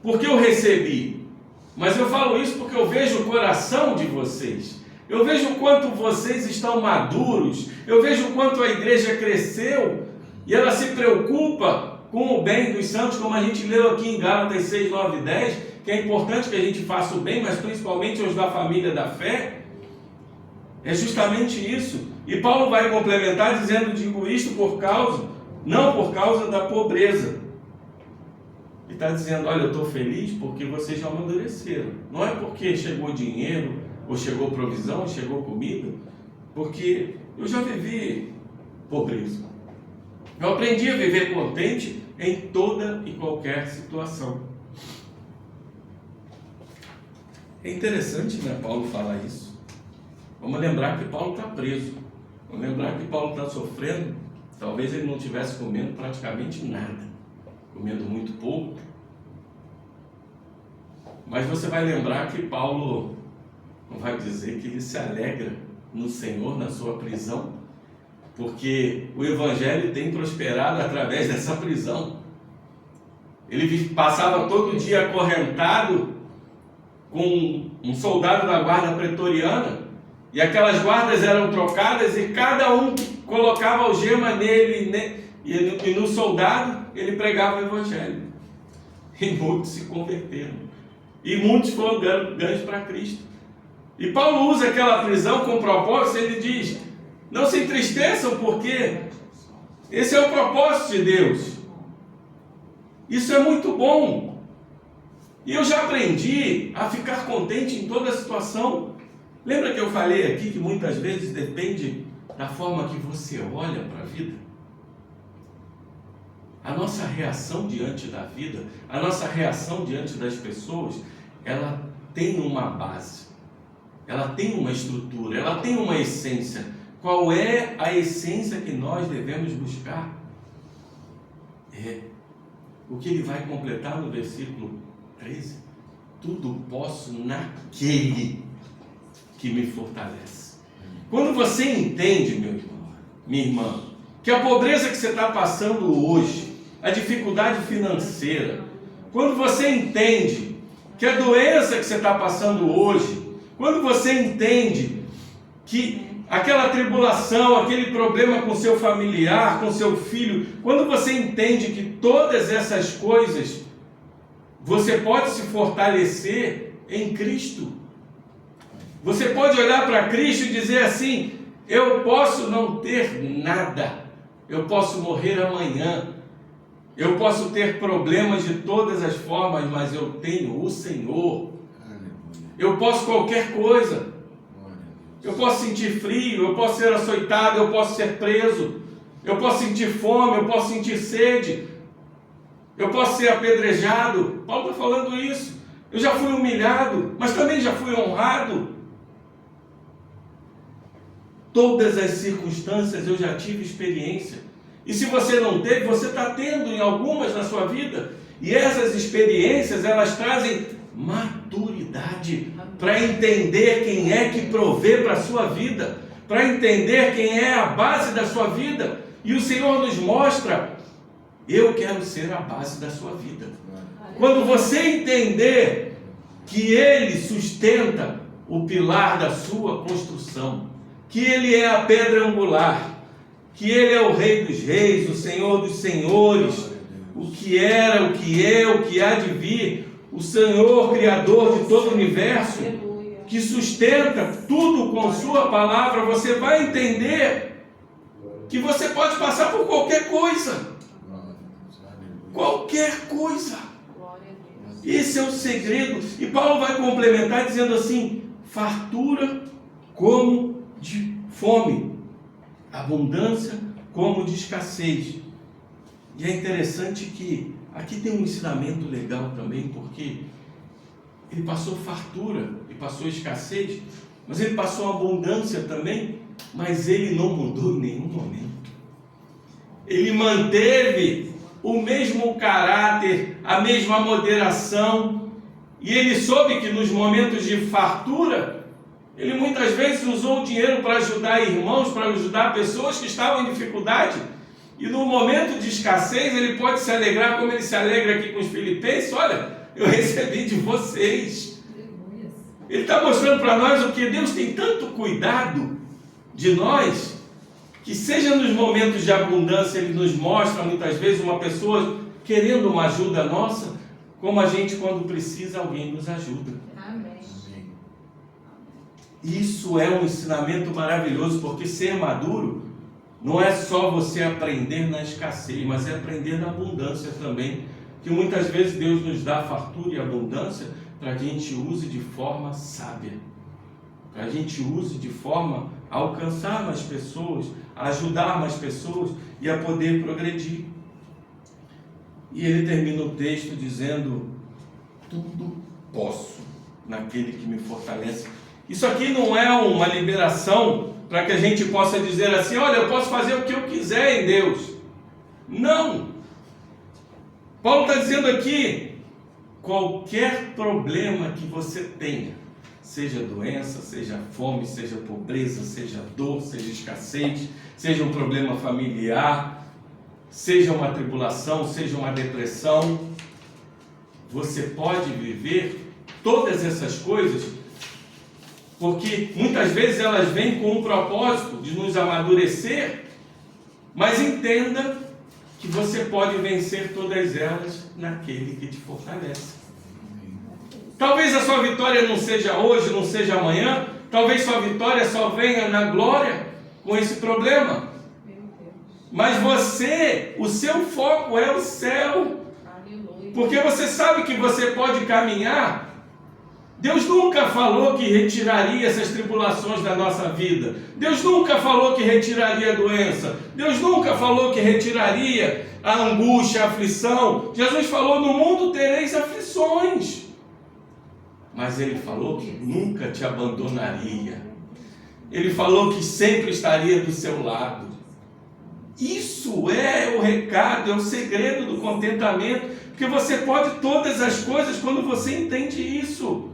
porque eu recebi, mas eu falo isso porque eu vejo o coração de vocês, eu vejo o quanto vocês estão maduros, eu vejo o quanto a igreja cresceu e ela se preocupa com o bem dos santos, como a gente leu aqui em Gálatas 6, 9 e 10, que é importante que a gente faça o bem, mas principalmente os da família da fé. É justamente isso. E Paulo vai complementar dizendo: digo isto não por causa da pobreza. Ele está dizendo: olha, eu estou feliz porque vocês já amadureceram. Não é porque chegou dinheiro, ou chegou provisão, ou chegou comida, porque eu já vivi pobreza. Eu aprendi a viver contente em toda e qualquer situação. É interessante, né, Paulo falar isso. Vamos lembrar que Paulo está preso. Vamos lembrar que Paulo está sofrendo. Talvez ele não estivesse comendo praticamente nada, comendo muito pouco. Mas você vai lembrar que Paulo não vai dizer que ele se alegra no Senhor, na sua prisão, porque o Evangelho tem prosperado através dessa prisão. Ele passava todo dia acorrentado com um soldado da guarda pretoriana, e aquelas guardas eram trocadas e cada um colocava algema nele, e no soldado ele pregava o Evangelho. E muitos se converteram. E muitos foram ganhos para Cristo. E Paulo usa aquela prisão com propósito. Ele diz: não se entristeçam, porque esse é o propósito de Deus. Isso é muito bom. E eu já aprendi a ficar contente em toda a situação. Lembra que eu falei aqui que muitas vezes depende da forma que você olha para a vida? A nossa reação diante da vida, a nossa reação diante das pessoas, ela tem uma base, ela tem uma estrutura, ela tem uma essência. Qual é a essência que nós devemos buscar? É o que ele vai completar no versículo 13: tudo posso naquele que me fortalece. Quando você entende, meu irmão, minha irmã, que a pobreza que você está passando hoje, a dificuldade financeira, quando você entende que a doença que você está passando hoje, quando você entende que aquela tribulação, aquele problema com seu familiar, com seu filho, quando você entende que todas essas coisas, você pode se fortalecer em Cristo. Você pode olhar para Cristo e dizer assim: eu posso não ter nada, eu posso morrer amanhã, eu posso ter problemas de todas as formas, mas eu tenho o Senhor. Eu posso qualquer coisa. Eu posso sentir frio, eu posso ser açoitado, eu posso ser preso, eu posso sentir fome, eu posso sentir sede, eu posso ser apedrejado. Paulo está falando isso. Eu já fui humilhado, mas também já fui honrado. Todas as circunstâncias eu já tive experiência. E se você não teve, você está tendo em algumas na sua vida. E essas experiências, elas trazem maturidade. verdade, para entender quem é que provê para a sua vida, para entender quem é a base da sua vida. E o Senhor nos mostra: eu quero ser a base da sua vida. Quando você entender que Ele sustenta o pilar da sua construção, que Ele é a pedra angular, que Ele é o Rei dos Reis, o Senhor dos Senhores, o que era, o que é, o que há de vir, o Senhor Criador de todo o universo, que sustenta tudo com sua palavra, você vai entender que você pode passar por qualquer coisa. Qualquer coisa. Esse é o segredo. E Paulo vai complementar dizendo assim: fartura como de fome, abundância como de escassez. E é interessante que aqui tem um ensinamento legal também, porque ele passou fartura e passou escassez, mas ele passou abundância também, mas ele não mudou em nenhum momento. Ele manteve o mesmo caráter, a mesma moderação, e ele soube que nos momentos de fartura, ele muitas vezes usou o dinheiro para ajudar irmãos, para ajudar pessoas que estavam em dificuldade, e no momento de escassez ele pode se alegrar como ele se alegra aqui com os filipenses: olha, eu recebi de vocês. Ele está mostrando para nós o que Deus tem tanto cuidado de nós, que seja nos momentos de abundância, Ele nos mostra muitas vezes uma pessoa querendo uma ajuda nossa, como a gente, quando precisa, alguém nos ajuda. Amém. Isso é um ensinamento maravilhoso, porque ser maduro não é só você aprender na escassez, mas é aprender na abundância também, que muitas vezes Deus nos dá fartura e abundância para que a gente use de forma sábia, para a gente use de forma a alcançar mais pessoas, a ajudar mais pessoas e a poder progredir. E ele termina o texto dizendo: tudo posso naquele que me fortalece. Isso aqui não é uma liberação para que a gente possa dizer assim: olha, eu posso fazer o que eu quiser em Deus. Não! Paulo está dizendo aqui: qualquer problema que você tenha, seja doença, seja fome, seja pobreza, seja dor, seja escassez, seja um problema familiar, seja uma tribulação, seja uma depressão, você pode viver todas essas coisas, porque muitas vezes elas vêm com um propósito de nos amadurecer, mas entenda que você pode vencer todas elas naquele que te fortalece. Talvez a sua vitória não seja hoje, não seja amanhã, talvez sua vitória só venha na glória com esse problema. Mas você, o seu foco é o céu, porque você sabe que você pode caminhar. Deus nunca falou que retiraria essas tribulações da nossa vida. Deus nunca falou que retiraria a doença. Deus nunca falou que retiraria a angústia, a aflição. Jesus falou: no mundo tereis aflições. Mas Ele falou que nunca te abandonaria. Ele falou que sempre estaria do seu lado. Isso é o recado, é o segredo do contentamento. Porque você pode todas as coisas quando você entende isso.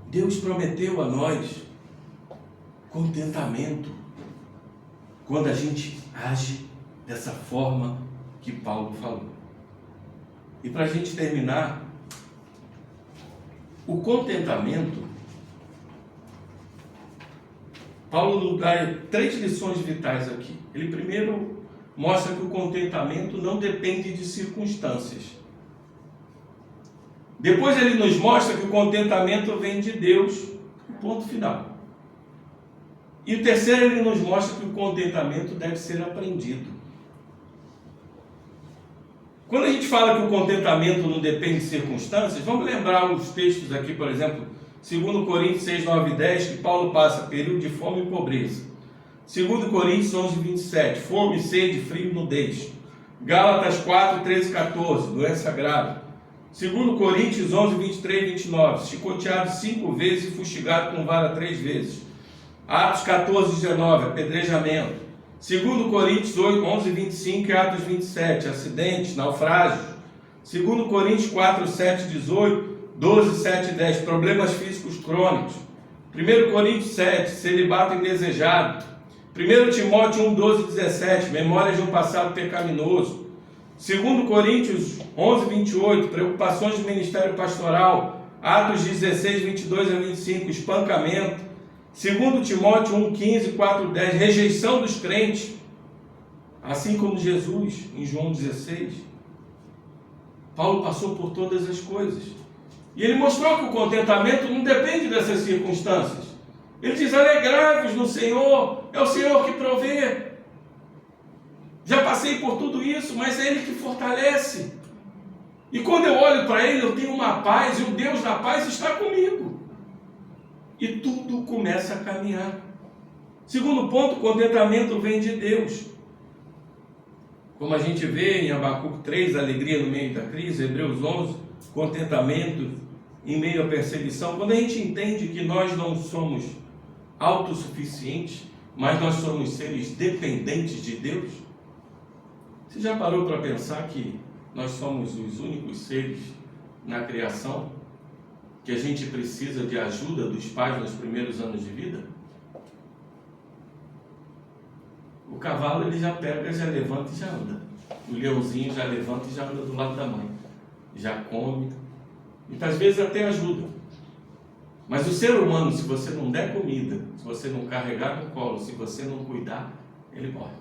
Deus prometeu a nós contentamento quando a gente age dessa forma que Paulo falou. E para a gente terminar, o contentamento, Paulo nos dá 3 lições vitais aqui. Ele primeiro mostra que o contentamento não depende de circunstâncias. Depois ele nos mostra que o contentamento vem de Deus, ponto final. E o terceiro, ele nos mostra que o contentamento deve ser aprendido. Quando a gente fala que o contentamento não depende de circunstâncias, vamos lembrar os textos aqui, por exemplo, 2 Coríntios 6, 9 e 10, que Paulo passa período de fome e pobreza. 2 Coríntios 11, 27, fome, sede, frio, nudez. Gálatas 4, 13 e 14, doença grave. 2 Coríntios 11, 23 e 29, chicoteado 5 vezes e fustigado com vara 3 vezes. Atos 14, 19, apedrejamento. 2 Coríntios 8, 11 e 25 e Atos 27, acidentes, naufrágios. 2 Coríntios 4, 7, 18, 12, 7 e 10, problemas físicos crônicos. 1 Coríntios 7, celibato indesejado. 1 Timóteo 1, 12 e 17, memórias de um passado pecaminoso. 2 Coríntios 11, 28, preocupações do ministério pastoral. Atos 16, 22 a 25, espancamento. 2 Timóteo 1, 15, 4, 10, rejeição dos crentes. Assim como Jesus, em João 16. Paulo passou por todas as coisas. E ele mostrou que o contentamento não depende dessas circunstâncias. Ele diz: alegrai-vos no Senhor, é o Senhor que provê. Já passei por tudo isso, mas é Ele que fortalece. E quando eu olho para Ele, eu tenho uma paz, e o Deus da paz está comigo. E tudo começa a caminhar. Segundo ponto, o contentamento vem de Deus. Como a gente vê em Abacuque 3, alegria no meio da crise, Hebreus 11, contentamento em meio à perseguição. Quando a gente entende que nós não somos autossuficientes, mas nós somos seres dependentes de Deus. Você já parou para pensar que nós somos os únicos seres na criação que a gente precisa de ajuda dos pais nos primeiros anos de vida? O cavalo ele já pega, já levanta e já anda. O leãozinho já levanta e já anda do lado da mãe. Já come. Muitas vezes até ajuda. Mas o ser humano, se você não der comida, se você não carregar no colo, se você não cuidar, ele morre.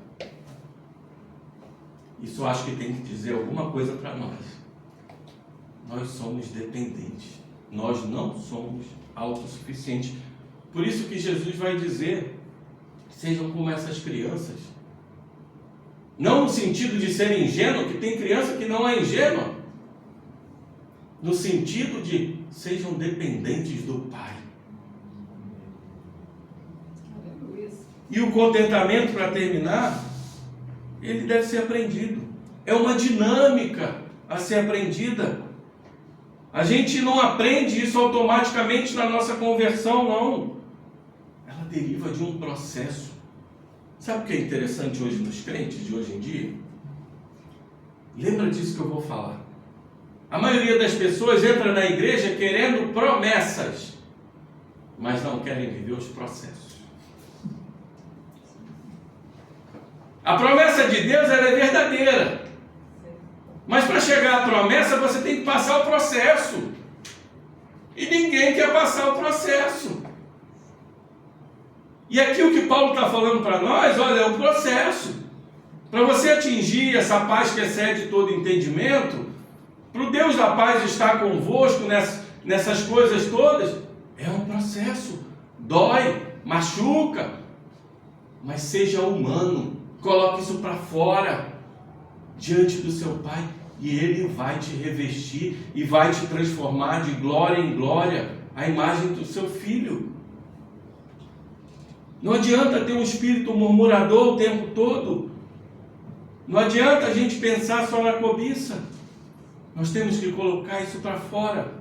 Isso eu acho que tem que dizer alguma coisa para nós. Nós somos dependentes. Nós não somos autossuficientes. Por isso que Jesus vai dizer: sejam como essas crianças. Não no sentido de ser ingênuo, que tem criança que não é ingênua. No sentido de sejam dependentes do Pai. E o contentamento, para terminar, ele deve ser aprendido. É uma dinâmica a ser aprendida. A gente não aprende isso automaticamente na nossa conversão, não. Ela deriva de um processo. Sabe o que é interessante hoje nos crentes de hoje em dia? Lembra disso que eu vou falar. A maioria das pessoas entra na igreja querendo promessas, mas não querem viver os processos. A promessa de Deus ela é verdadeira, mas para chegar à promessa você tem que passar o processo, e ninguém quer passar o processo. E aqui o que Paulo está falando para nós, olha, é o processo. Para você atingir essa paz que excede todo entendimento, para o Deus da paz estar convosco nessas coisas todas, é um processo. Dói, machuca, mas seja humano. Coloque isso para fora, diante do seu Pai, e Ele vai te revestir e vai te transformar de glória em glória à imagem do seu Filho. Não adianta ter um espírito murmurador o tempo todo. Não adianta a gente pensar só na cobiça. Nós temos que colocar isso para fora.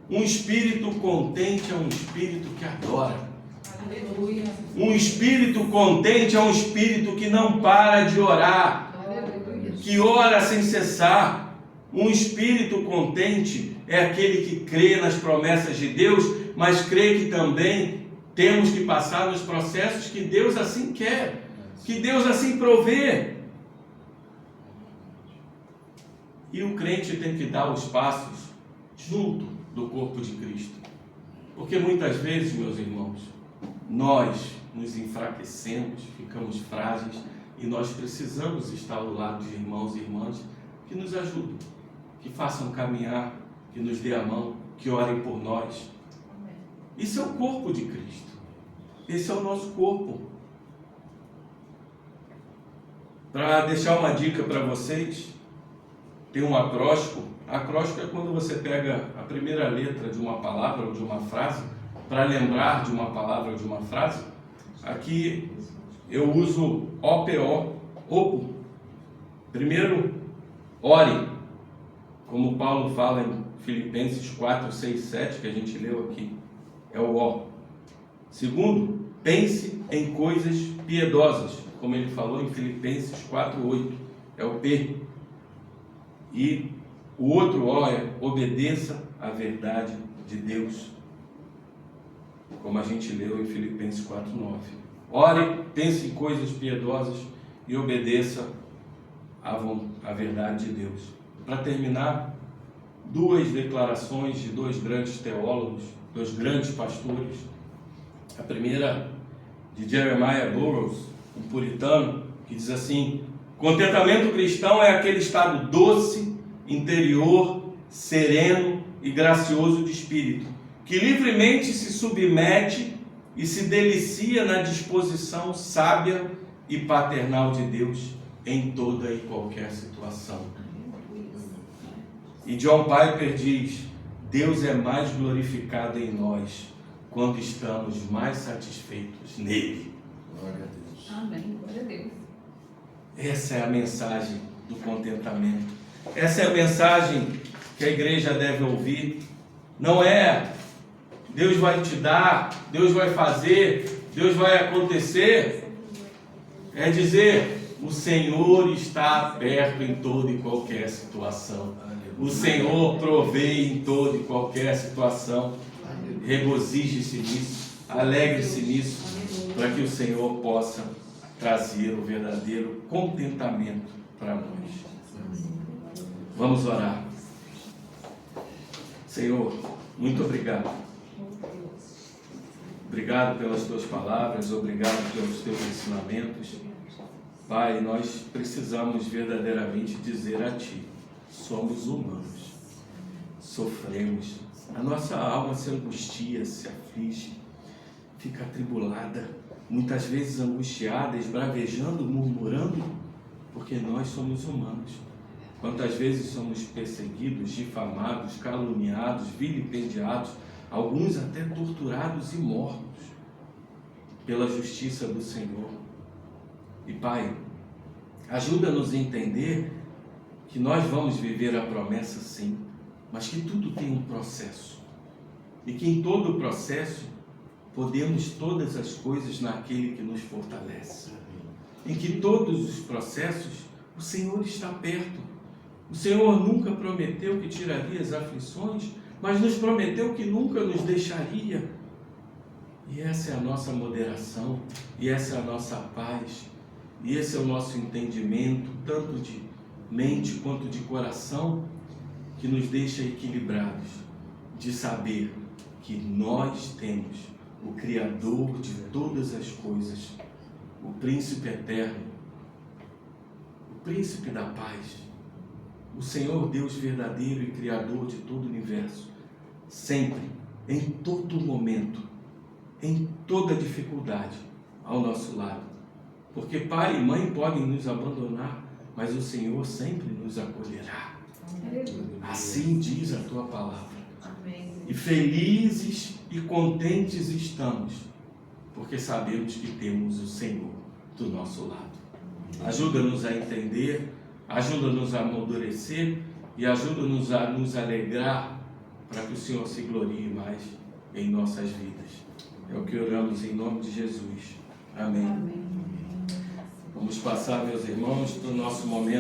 Um espírito contente é um espírito que adora. Aleluia. Um espírito contente é um espírito que não para de orar. Aleluia. Que ora sem cessar. Um espírito contente é aquele que crê nas promessas de Deus, mas crê que também temos que passar nos processos que Deus assim quer, que Deus assim provê. E o crente tem que dar os passos junto do corpo de Cristo. Porque muitas vezes, meus irmãos, nós nos enfraquecemos, ficamos frágeis, e nós precisamos estar ao lado de irmãos e irmãs que nos ajudem, que façam caminhar, que nos dê a mão, que orem por nós. Isso é o corpo de Cristo. Esse é o nosso corpo. Para deixar uma dica para vocês, tem um acróstico. Acróstico é quando você pega a primeira letra de uma palavra ou de uma frase para lembrar de uma palavra ou de uma frase. Aqui eu uso OPO, OPO. Primeiro, ore, como Paulo fala em Filipenses 4, 6, 7, que a gente leu aqui. É o O. Segundo, pense em coisas piedosas, como ele falou em Filipenses 4, 8. É o P. E O outro O é obedeça à verdade de Deus, como a gente leu em Filipenses 4:9. Ore, pense em coisas piedosas e obedeça à verdade de Deus. Para terminar, duas declarações de dois grandes teólogos, dois grandes pastores. A primeira de Jeremiah Burroughs, um puritano, que diz assim: contentamento cristão é aquele estado doce, interior, sereno e gracioso de espírito, que livremente se submete e se delicia na disposição sábia e paternal de Deus em toda e qualquer situação. E John Piper diz: Deus é mais glorificado em nós quando estamos mais satisfeitos nele. Glória a Deus. Amém. Glória a Deus. Essa é a mensagem do contentamento. Essa é a mensagem que a igreja deve ouvir. Não é Deus vai te dar, Deus vai fazer, Deus vai acontecer. É dizer: o Senhor está perto em toda e qualquer situação. O Senhor provê em toda e qualquer situação. Regozije-se nisso, alegre-se nisso, para que o Senhor possa trazer o verdadeiro contentamento para nós. Vamos orar. Senhor, muito obrigado. Obrigado pelas tuas palavras, obrigado pelos teus ensinamentos. Pai, nós precisamos verdadeiramente dizer a Ti: somos humanos, sofremos, a nossa alma se angustia, se aflige, fica atribulada, muitas vezes angustiada, esbravejando, murmurando, porque nós somos humanos. Quantas vezes somos perseguidos, difamados, caluniados, vilipendiados, alguns até torturados e mortos pela justiça do Senhor. E Pai, ajuda-nos a entender que nós vamos viver a promessa sim, mas que tudo tem um processo. E que em todo o processo podemos todas as coisas naquele que nos fortalece. Em que todos os processos o Senhor está perto. O Senhor nunca prometeu que tiraria as aflições, mas nos prometeu que nunca nos deixaria. E essa é a nossa moderação, e essa é a nossa paz, e esse é o nosso entendimento, tanto de mente quanto de coração, que nos deixa equilibrados, de saber que nós temos o Criador de todas as coisas, o Príncipe eterno, o Príncipe da paz, o Senhor Deus verdadeiro e Criador de todo o universo, sempre, em todo momento, em toda dificuldade, ao nosso lado. Porque pai e mãe podem nos abandonar, mas o Senhor sempre nos acolherá. Assim diz a tua palavra. Amém. E felizes e contentes estamos, porque sabemos que temos o Senhor do nosso lado. Ajuda-nos a entender, ajuda-nos a amadurecer e ajuda-nos a nos alegrar para que o Senhor se glorie mais em nossas vidas. É o que oramos em nome de Jesus. Amém. Amém. Vamos passar, meus irmãos, para o nosso momento